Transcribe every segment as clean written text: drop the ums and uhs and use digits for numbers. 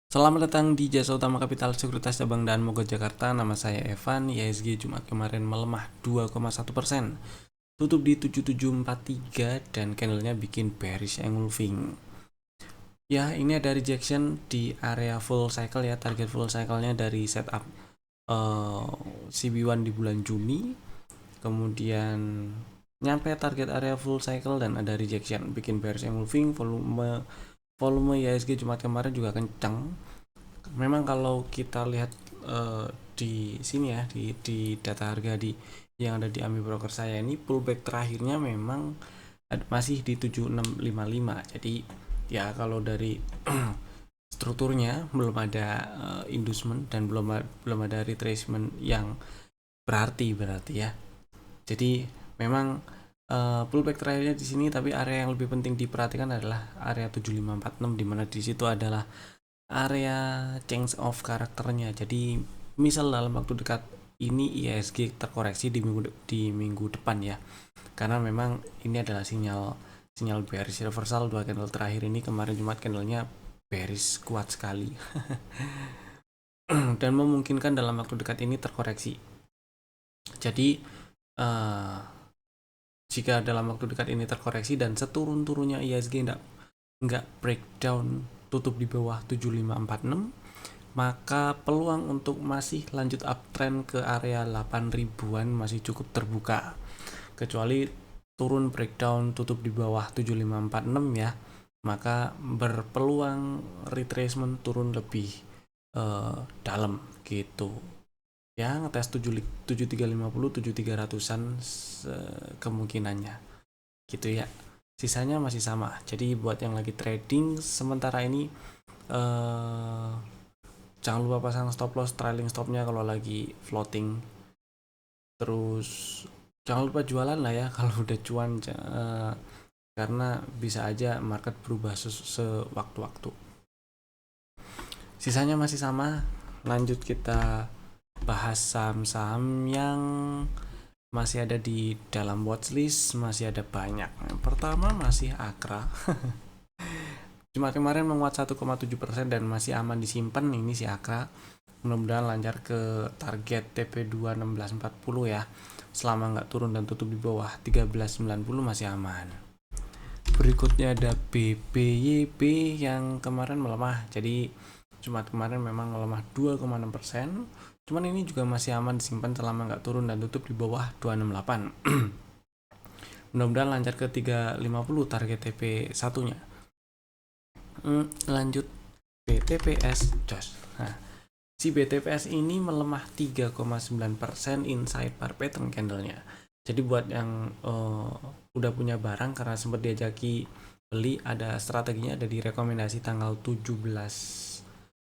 Selamat datang di Jasa Utama Kapital Sekuritas Cabang dan Mogot Jakarta. Nama saya Evan. IHSG Jumat kemarin melemah 2,1%. Tutup di 7743 dan candlenya bikin bearish engulfing. Ya, ini ada rejection di area full cycle ya. Target full cycle-nya dari setup CB1 di bulan Juni. Kemudian nyampe target area full cycle dan ada rejection, bikin bearish engulfing. Volume IHSG Jumat kemarin juga kencang. Memang kalau kita lihat di sini ya, di data harga yang ada di Ami Broker saya ini, pullback terakhirnya memang masih di 7655. Jadi ya kalau dari strukturnya belum ada inducement dan belum ada retracement yang berarti ya. Jadi memang pullback terakhirnya di sini, tapi area yang lebih penting diperhatikan adalah area 7546, di mana di situ adalah area change of karakternya. Jadi misal dalam waktu dekat ini IHSG terkoreksi di minggu depan ya, karena memang ini adalah sinyal bearish reversal. Dua candle terakhir ini kemarin Jumat candlenya bearish kuat sekali dan memungkinkan dalam waktu dekat ini terkoreksi. Jadi jika dalam waktu dekat ini terkoreksi dan seturun-turunnya IHSG nggak breakdown tutup di bawah 7546, maka peluang untuk masih lanjut uptrend ke area 8.000-an masih cukup terbuka. Kecuali turun breakdown tutup di bawah 7546 ya, maka berpeluang retracement turun lebih dalam gitu. Ya, ngetes 7350, 7300-an kemungkinannya. Gitu ya. Sisanya masih sama. Jadi buat yang lagi trading sementara ini jangan lupa pasang stop loss, trailing stopnya kalau lagi floating. Terus jangan lupa jualan lah ya kalau udah cuan, karena bisa aja market berubah sewaktu-waktu. Sisanya masih sama. Lanjut kita bahas saham-saham yang masih ada di dalam watchlist. Masih ada banyak. Yang pertama masih Akra. Jumat kemarin menguat 1,7% dan masih aman disimpan. Ini si Akra, mudah-mudahan lancar ke target TP2 1640 ya. Selama nggak turun dan tutup di bawah 1390 masih aman. Berikutnya ada BPYP yang kemarin melemah. Jadi Jumat kemarin memang melemah 2,6%. Cuman ini juga masih aman disimpan selama nggak turun dan tutup di bawah 268. Mudah-mudahan lancar ke 350 target TP satunya. Lanjut BTPS jos. Nah, si BTPS ini melemah 3,9% inside bar pattern candlenya. Jadi buat yang udah punya barang karena sempat diajaki beli, ada strateginya, ada di rekomendasi tanggal 17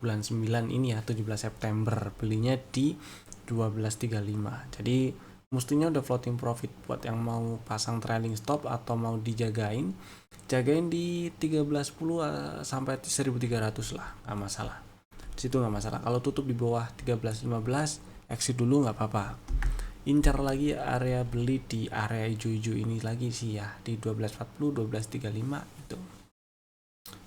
bulan 9 ini ya, 17 September, belinya di 1235. Jadi mestinya udah floating profit. Buat yang mau pasang trailing stop atau mau jagain di 1310 sampai 1300 lah, nggak masalah. Situ nggak masalah. Kalau tutup di bawah 1315, exit dulu nggak apa-apa. Incar lagi area beli di area hijau-hijau ini lagi sih ya, di 1240, 1235 itu.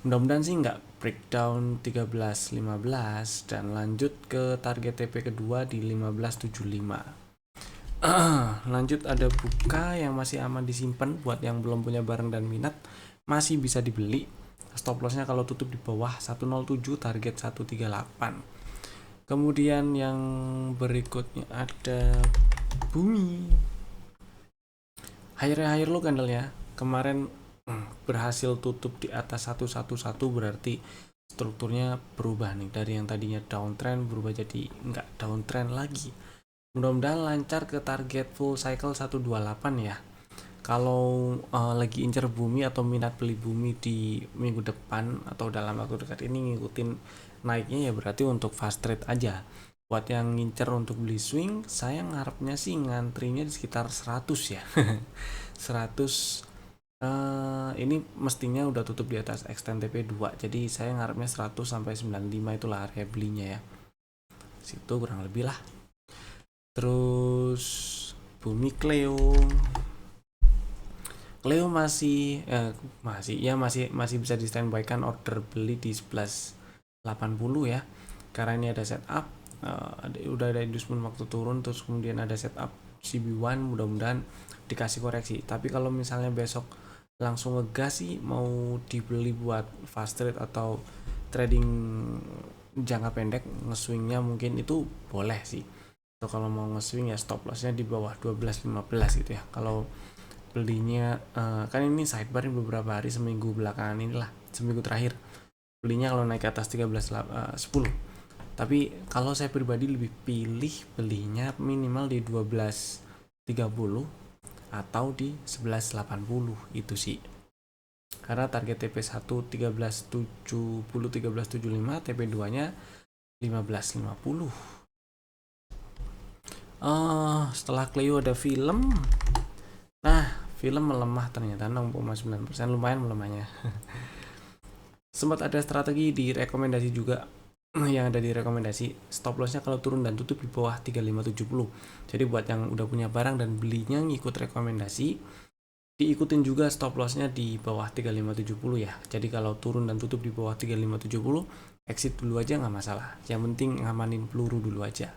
Mudah-mudahan sih nggak breakdown 1315 dan lanjut ke target TP kedua di 1575. Lanjut ada Buka yang masih aman disimpan. Buat yang belum punya barang dan minat masih bisa dibeli. Stop lossnya kalau tutup di bawah 107, target 138. Kemudian yang berikutnya ada Bumi. Higher low candle ya. Kemarin berhasil tutup di atas 111, berarti strukturnya berubah nih, dari yang tadinya downtrend berubah jadi nggak downtrend lagi. Mudah-mudahan lancar ke target full cycle 128 ya. Kalau lagi incer Bumi atau minat beli Bumi di minggu depan atau dalam waktu dekat ini ngikutin naiknya, ya berarti untuk fast trade aja. Buat yang ngincer untuk beli swing, saya ngarepnya sih ngantrinya di sekitar 100 ya. 100 ini mestinya udah tutup di atas extend TP2. Jadi saya ngarepnya 100 sampai 95 itulah area belinya ya. Situ kurang lebih lah. Terus Bumi Cleo masih bisa di standby kan, order beli di 11 80 ya, karena ini ada setup, udah ada inducement waktu turun, terus kemudian ada setup CB1, mudah-mudahan dikasih koreksi. Tapi kalau misalnya besok langsung ngegas sih, mau dibeli buat fast trade atau trading jangka pendek, nge-swingnya mungkin itu boleh sih. Atau kalau mau nge-swing ya stop lossnya di bawah 12.15 gitu ya. Kalau belinya kan ini sidebar beberapa hari, seminggu belakangan inilah, seminggu terakhir belinya kalau naik ke atas 13.10. Tapi kalau saya pribadi lebih pilih belinya minimal di 12.30 atau di 11.80 itu sih. Karena target TP1 13.70 13.75, TP2 nya 15.50. Setelah Clio ada film. Nah, film melemah ternyata 6,9%, lumayan melemahnya. Sempat ada strategi di rekomendasi juga, yang ada di rekomendasi stop lossnya kalau turun dan tutup di bawah 3570. Jadi buat yang udah punya barang dan belinya ngikut rekomendasi, diikutin juga stop lossnya di bawah 3570 ya. Jadi kalau turun dan tutup di bawah 3570, exit dulu aja nggak masalah. Yang penting ngamanin peluru dulu aja.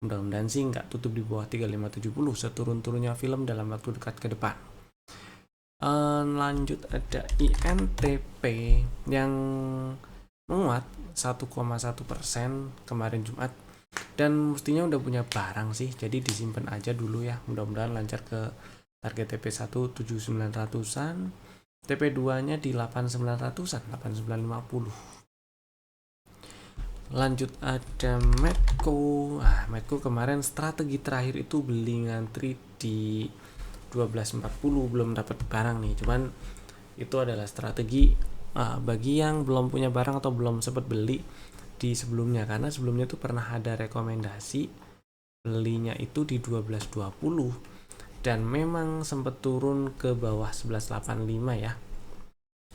Mudah-mudahan sih nggak tutup di bawah 3570 seturun-turunnya film dalam waktu dekat ke depan. Lanjut ada INTP yang menguat 1,1% kemarin Jumat, dan mestinya udah punya barang sih, jadi disimpan aja dulu ya. Mudah-mudahan lancar ke target TP1 7900-an, TP2 nya di 8900-an, 8950. Lanjut ada Medco. Medco kemarin strategi terakhir itu beli ngantri di 12.40, belum dapat barang nih. Cuman itu adalah strategi bagi yang belum punya barang atau belum sempat beli di sebelumnya, karena sebelumnya tuh pernah ada rekomendasi belinya itu di 12.20 dan memang sempat turun ke bawah 11.85 ya.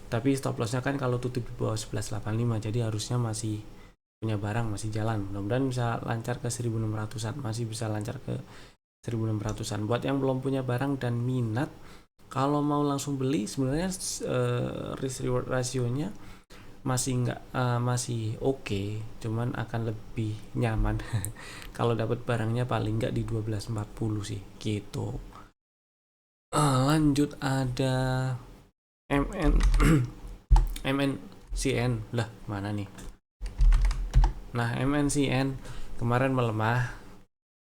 Tapi stop lossnya kan kalau tutup di bawah 11.85, jadi harusnya masih punya barang, masih jalan. Mudah-mudahan bisa lancar ke 1600-an, masih bisa lancar ke 1600-an. Buat yang belum punya barang dan minat, kalau mau langsung beli sebenarnya risk reward rasionya masih oke, cuman akan lebih nyaman kalau dapat barangnya paling nggak di 12.40 sih gitu. Lanjut ada MNCN lah, mana nih? Nah, MNCN kemarin melemah,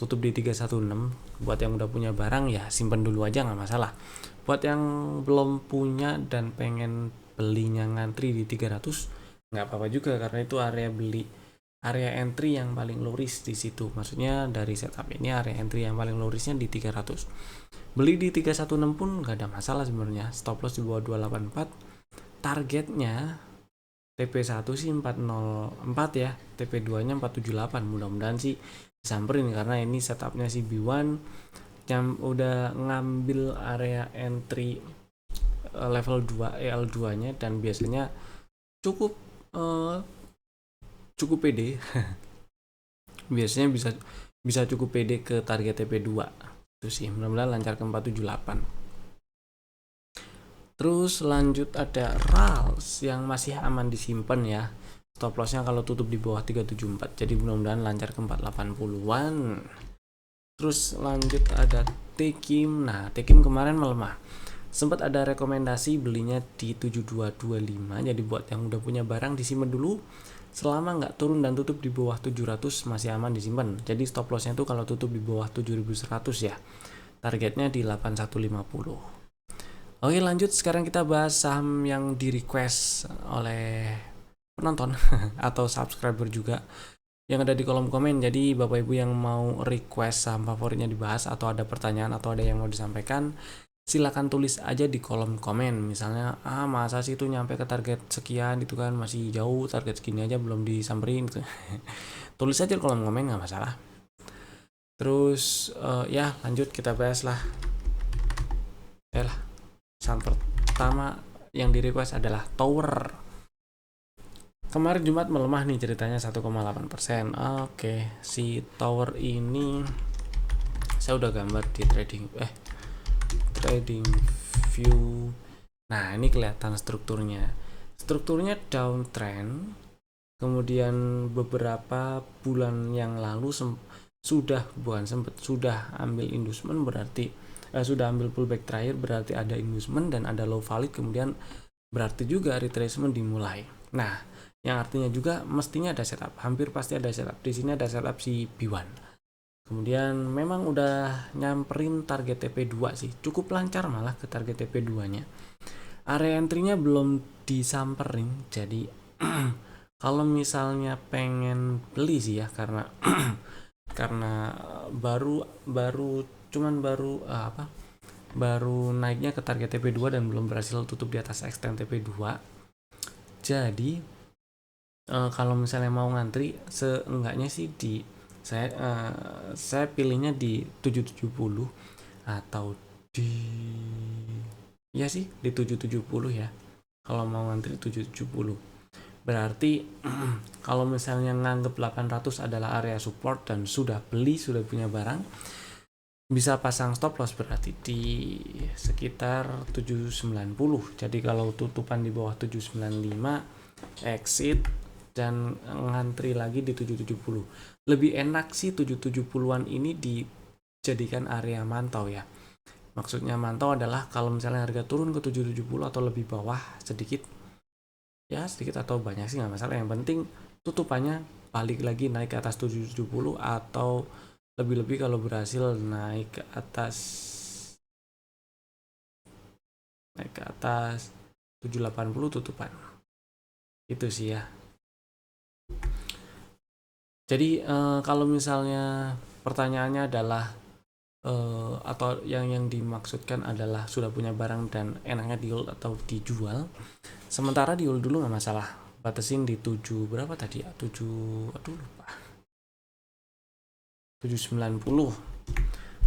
tutup di 316. Buat yang udah punya barang ya simpen dulu aja, nggak masalah. Buat yang belum punya dan pengen belinya ngantri di 300, nggak apa-apa juga, karena itu area beli, area entry yang paling low risk di situ. Maksudnya dari setup ini area entry yang paling low risknya di 300. Beli di 316 pun nggak ada masalah sebenarnya. Stop loss di bawah 284. Targetnya TP1 sih 404 ya, TP2 nya 478. Mudah-mudahan sih disamperin, karena ini setupnya si B1 yang udah ngambil area entry level 2 EL2 nya, dan biasanya cukup pede biasanya bisa cukup pede ke target TP2 itu sih. Mudah-mudahan lancar ke 478. Terus lanjut ada RALS yang masih aman disimpan ya. Stop lossnya kalau tutup di bawah 374, jadi mudah-mudahan lancar ke 480-an. Terus lanjut ada Tekim. Nah, Tekim kemarin melemah. Sempat ada rekomendasi belinya di 7225. Jadi buat yang udah punya barang disimpan dulu. Selama nggak turun dan tutup di bawah 700 masih aman disimpan. Jadi stop lossnya tuh kalau tutup di bawah 7100 ya. Targetnya di 8150. Oke, lanjut sekarang kita bahas saham yang di request oleh penonton atau subscriber juga yang ada di kolom komen. Jadi Bapak Ibu yang mau request saham favoritnya dibahas atau ada pertanyaan atau ada yang mau disampaikan, silakan tulis aja di kolom komen. Misalnya masa sih itu nyampe ke target sekian itu kan masih jauh, target segini aja belum disamperin gitu. Tulis aja di kolom komen, nggak masalah. Terus ya lanjut kita bahas lah. Saham pertama yang di request adalah Tower. Kemarin Jumat melemah nih ceritanya 1,8%. Oke, si Tower ini saya udah gambar di trading view. Nah, ini kelihatan strukturnya downtrend, kemudian beberapa bulan yang lalu sudah ambil inducement, berarti sudah ambil pullback terakhir, berarti ada inducement dan ada low valid, kemudian berarti juga retracement dimulai. Nah, yang artinya juga mestinya ada setup, hampir pasti ada setup. Di sini ada setup si B1. Kemudian memang udah nyamperin target TP2 sih, cukup lancar malah ke target TP2-nya. Area entry-nya belum disamperin, jadi kalau misalnya pengen beli sih ya, karena karena baru naiknya ke target TP2 dan belum berhasil tutup di atas extend TP2. Jadi kalau misalnya mau ngantri, seenggaknya sih saya pilihnya di 770 atau di 770 ya. Kalau mau ngantri 770. Berarti kalau misalnya nganggep 800 adalah area support dan sudah punya barang, bisa pasang stop loss berarti di sekitar 790. Jadi kalau tutupan di bawah 795 exit dan ngantri lagi di 770. Lebih enak sih 770-an ini dijadikan area mantau ya. Maksudnya mantau adalah kalau misalnya harga turun ke 770 atau lebih bawah sedikit atau banyak sih nggak masalah, yang penting tutupannya balik lagi naik ke atas 770 atau lebih-lebih kalau berhasil naik ke atas 780 tutupan. Itu sih ya. Jadi kalau misalnya pertanyaannya adalah atau yang dimaksudkan adalah sudah punya barang dan enaknya di hold atau dijual, sementara di hold dulu nggak masalah, batasin di 7 berapa tadi ya, 790.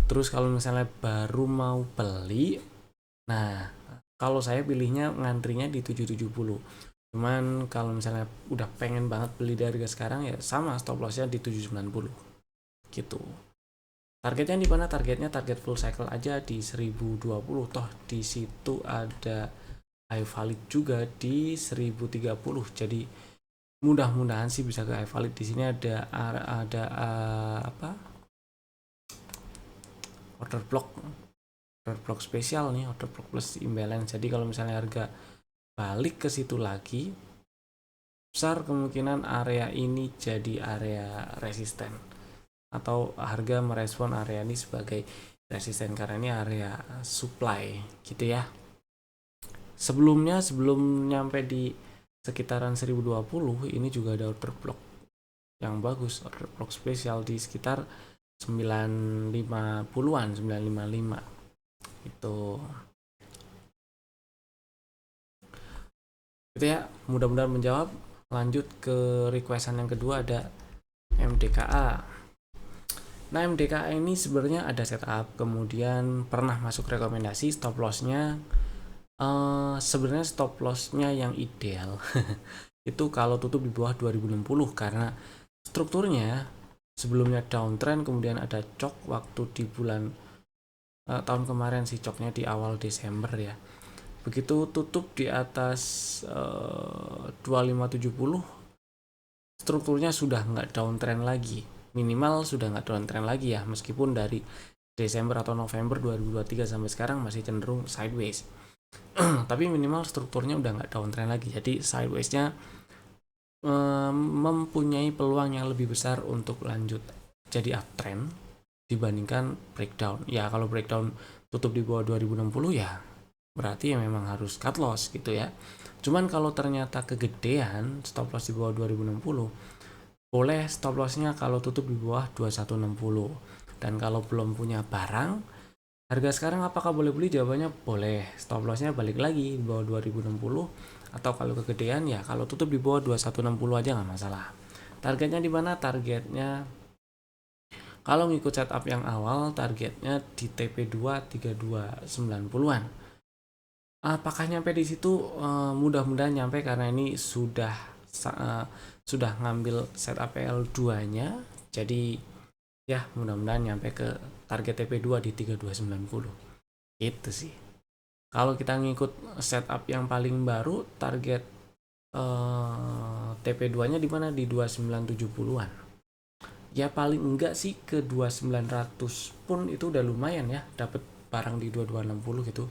Terus kalau misalnya baru mau beli, nah kalau saya pilihnya ngantrinya di 770. Cuman kalau misalnya udah pengen banget beli dari harga sekarang, ya sama stop lossnya di 790 gitu. Targetnya di mana? Target full cycle aja di 1020. Toh di situ ada high valid juga di 1030. Jadi mudah-mudahan sih bisa ke high valid. Di sini ada order block spesial nih, order block plus imbalance. Jadi kalau misalnya harga balik ke situ lagi, besar kemungkinan area ini jadi area resisten atau harga merespon area ini sebagai resisten karena ini area supply gitu ya. Sebelum nyampe di sekitaran 1020 ini juga ada order block yang bagus, order block spesial di sekitar 950-an, 955 itu ya. Mudah-mudahan menjawab. Lanjut ke requestan yang kedua, ada MDKA. Nah, MDKA ini sebenarnya ada setup, kemudian pernah masuk rekomendasi. Stop lossnya sebenarnya stop lossnya yang ideal itu kalau tutup di bawah 2060, karena strukturnya sebelumnya downtrend, kemudian ada cok waktu di bulan tahun kemarin sih, coknya di awal Desember ya. Begitu tutup di atas 2570, strukturnya sudah nggak downtrend lagi, minimal sudah nggak downtrend lagi ya, meskipun dari Desember atau November 2023 sampai sekarang masih cenderung sideways. Tapi minimal strukturnya udah nggak downtrend lagi, jadi sidewaysnya mempunyai peluang yang lebih besar untuk lanjut jadi uptrend dibandingkan breakdown. Ya kalau breakdown tutup di bawah 2060 ya berarti ya memang harus cut loss gitu ya. Cuman kalau ternyata kegedean stop loss di bawah 2060, boleh stop lossnya kalau tutup di bawah 2160. Dan kalau belum punya barang harga sekarang, apakah boleh beli? Jawabannya boleh. Stop lossnya balik lagi di bawah 2060, atau kalau kegedean ya kalau tutup di bawah 2160 aja nggak masalah. Targetnya di mana? Targetnya kalau ngikut setup yang awal, targetnya di TP2 3290-an. Apakah nyampe di situ? Mudah-mudahan nyampe, karena ini sudah ngambil setup L2-nya. Jadi ya mudah-mudahan nyampe ke target TP2 di 3290. Itu sih. Kalau kita ngikut setup yang paling baru, target TP2 nya di mana, di 2970-an. Ya paling enggak sih ke 2900 pun itu udah lumayan ya, dapat barang di 2260 gitu,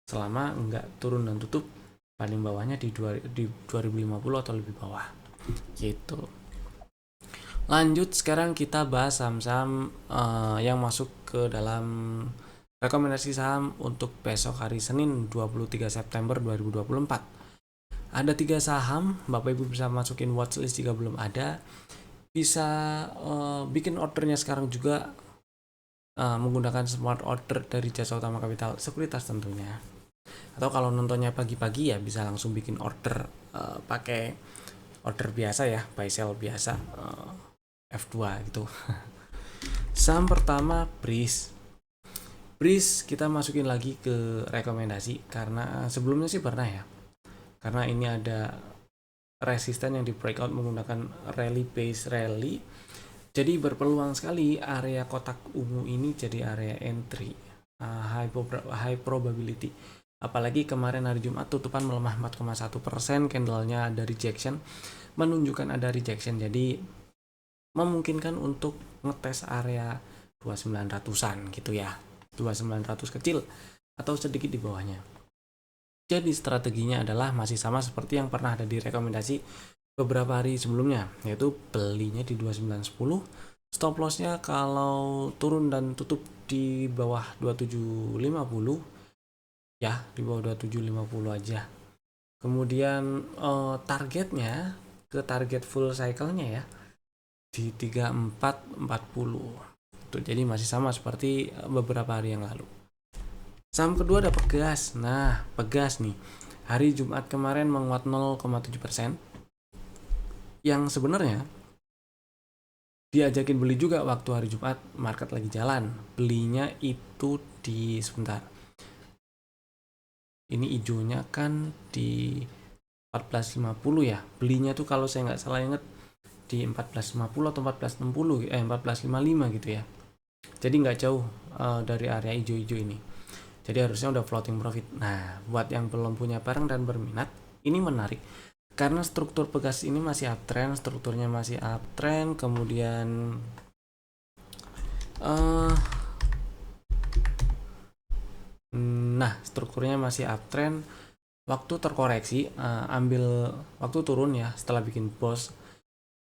selama enggak turun dan tutup paling bawahnya di 2050 atau lebih bawah gitu. Lanjut, sekarang kita bahas saham-saham yang masuk ke dalam rekomendasi saham untuk besok hari Senin 23 September 2024. Ada 3 saham, Bapak Ibu bisa masukin watchlist jika belum ada. Bisa bikin ordernya sekarang juga menggunakan smart order dari Jasa Utama Capital Sekuritas tentunya. Atau kalau nontonnya pagi-pagi ya bisa langsung bikin order pakai order biasa ya, buy sell biasa, F2 gitu. Saham pertama Breeze kita masukin lagi ke rekomendasi karena sebelumnya sih pernah ya, karena ini ada resisten yang di breakout menggunakan rally base rally, jadi berpeluang sekali area kotak ungu ini jadi area entry, high probability. Apalagi kemarin hari Jumat tutupan melemah 4,1%, candlenya ada rejection, menunjukkan ada rejection, jadi memungkinkan untuk ngetes area 2900-an gitu ya, 2900 kecil atau sedikit di bawahnya. Jadi strateginya adalah masih sama seperti yang pernah ada di rekomendasi beberapa hari sebelumnya, yaitu belinya di 2910, stop lossnya kalau turun dan tutup di bawah 2750 ya, di bawah 2750 aja. Kemudian targetnya ke target full cycle-nya ya di 3440. Tuh, jadi masih sama seperti beberapa hari yang lalu. Saham kedua ada Pegas. Nah, Pegas nih hari Jumat kemarin menguat 0,7%. Yang sebenarnya diajakin beli juga waktu hari Jumat, market lagi jalan. Belinya itu di sebentar. Ini hijaunya kan di 1450 ya. Belinya tuh kalau saya nggak salah inget di 1450 atau 1460, 1455 gitu ya. Jadi nggak jauh dari area hijau-hijau ini. Jadi harusnya udah floating profit. Nah, buat yang belum punya barang dan berminat, ini menarik karena struktur Pegas ini masih uptrend, strukturnya masih uptrend, kemudian nah strukturnya masih uptrend. Waktu terkoreksi, ambil waktu turun ya setelah bikin pause,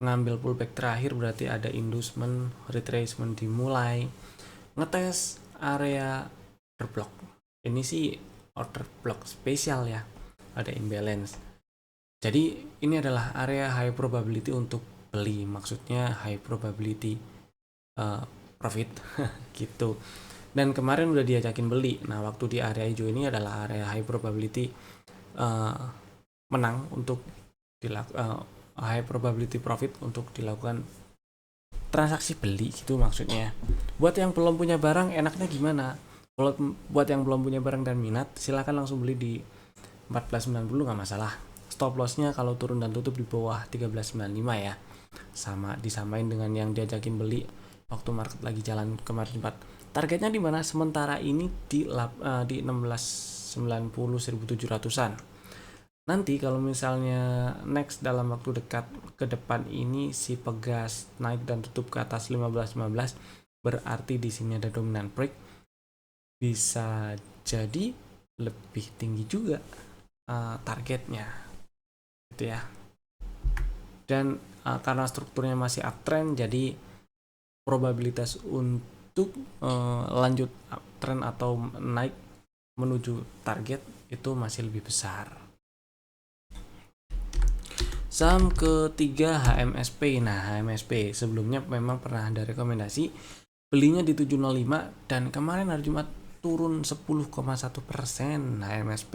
ngambil pullback terakhir berarti ada inducement, retracement dimulai, ngetes area order block. Ini sih order block spesial ya, ada imbalance. Jadi ini adalah area high probability untuk beli, maksudnya high probability profit gitu. Dan kemarin udah diajakin beli. Nah, waktu di area hijau ini adalah area high probability menang untuk high probability profit untuk dilakukan transaksi beli gitu maksudnya. Buat yang belum punya barang enaknya gimana? Buat yang belum punya barang dan minat, silakan langsung beli di 1490 nggak masalah. Stop lossnya kalau turun dan tutup di bawah 1395 ya. Sama disamain dengan yang diajakin beli waktu market lagi jalan kemarin 4. Targetnya di mana? Sementara ini di 1690 1700-an. Nanti kalau misalnya next dalam waktu dekat ke depan ini si Pegas naik dan tutup ke atas 1515, berarti di sini ada dominant break. Bisa jadi lebih tinggi juga targetnya gitu ya. Dan karena strukturnya masih uptrend, jadi probabilitas untuk lanjut uptrend atau naik menuju target itu masih lebih besar. Saham ketiga HMSP. Nah, HMSP sebelumnya memang pernah ada rekomendasi belinya di 705 dan kemarin hari Jumat turun 10,1%. HMSP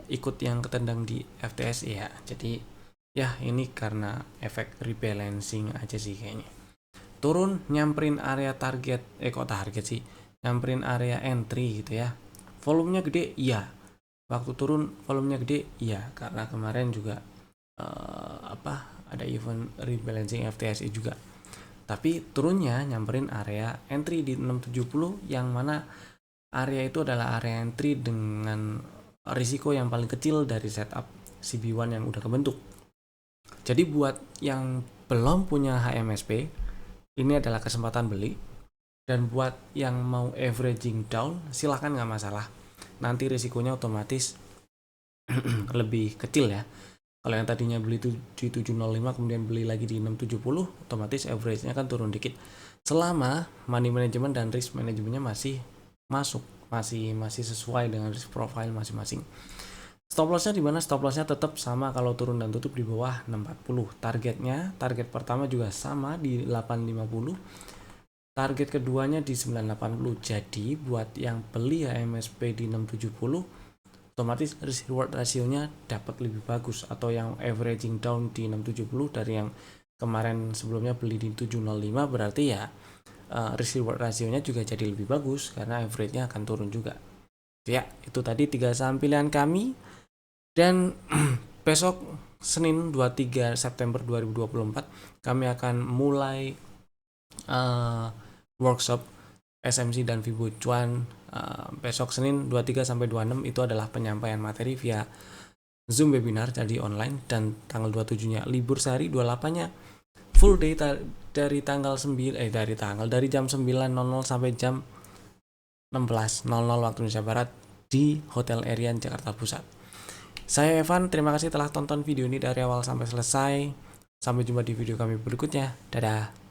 ikut yang ketendang di FTSE ya. Jadi ya ini karena efek rebalancing aja sih kayaknya. Turun nyamperin area target, nyamperin area entry gitu ya. Volumenya gede, iya. Waktu turun volumenya gede, iya. Karena kemarin juga ada event rebalancing FTSE juga. Tapi turunnya nyamperin area entry di 670, yang mana area itu adalah area entry dengan risiko yang paling kecil dari setup CB1 yang udah kebentuk. Jadi buat yang belum punya HMSP, ini adalah kesempatan beli. Dan buat yang mau averaging down, silahkan nggak masalah. Nanti risikonya otomatis lebih kecil ya. Kalau yang tadinya beli di 705 kemudian beli lagi di 670, otomatis average-nya kan turun dikit. Selama money management dan risk manajemennya masih masuk, masih sesuai dengan risk profile masing-masing. Stop loss-nya di mana? Stop loss-nya tetap sama kalau turun dan tutup di bawah 640. Target pertama juga sama di 850. Target keduanya di 980. Jadi buat yang beli HMSP di 670, otomatis risk reward rasionya dapat lebih bagus, atau yang averaging down di 670 dari yang kemarin sebelumnya beli di 705, berarti ya risk reward rasionya juga jadi lebih bagus karena average-nya akan turun juga. Ya, itu tadi 3 saham pilihan kami. Dan besok Senin 23 September 2024 kami akan mulai workshop SMC dan Vibo Cuan. Besok Senin 23 sampai 26 itu adalah penyampaian materi via Zoom webinar, jadi online. Dan tanggal 27-nya libur sehari, 28-nya full day dari tanggal 9 dari jam 9.00 sampai jam 16.00 waktu Indonesia Barat di Hotel Erian Jakarta Pusat. Saya Evan, terima kasih telah tonton video ini dari awal sampai selesai. Sampai jumpa di video kami berikutnya. Dadah.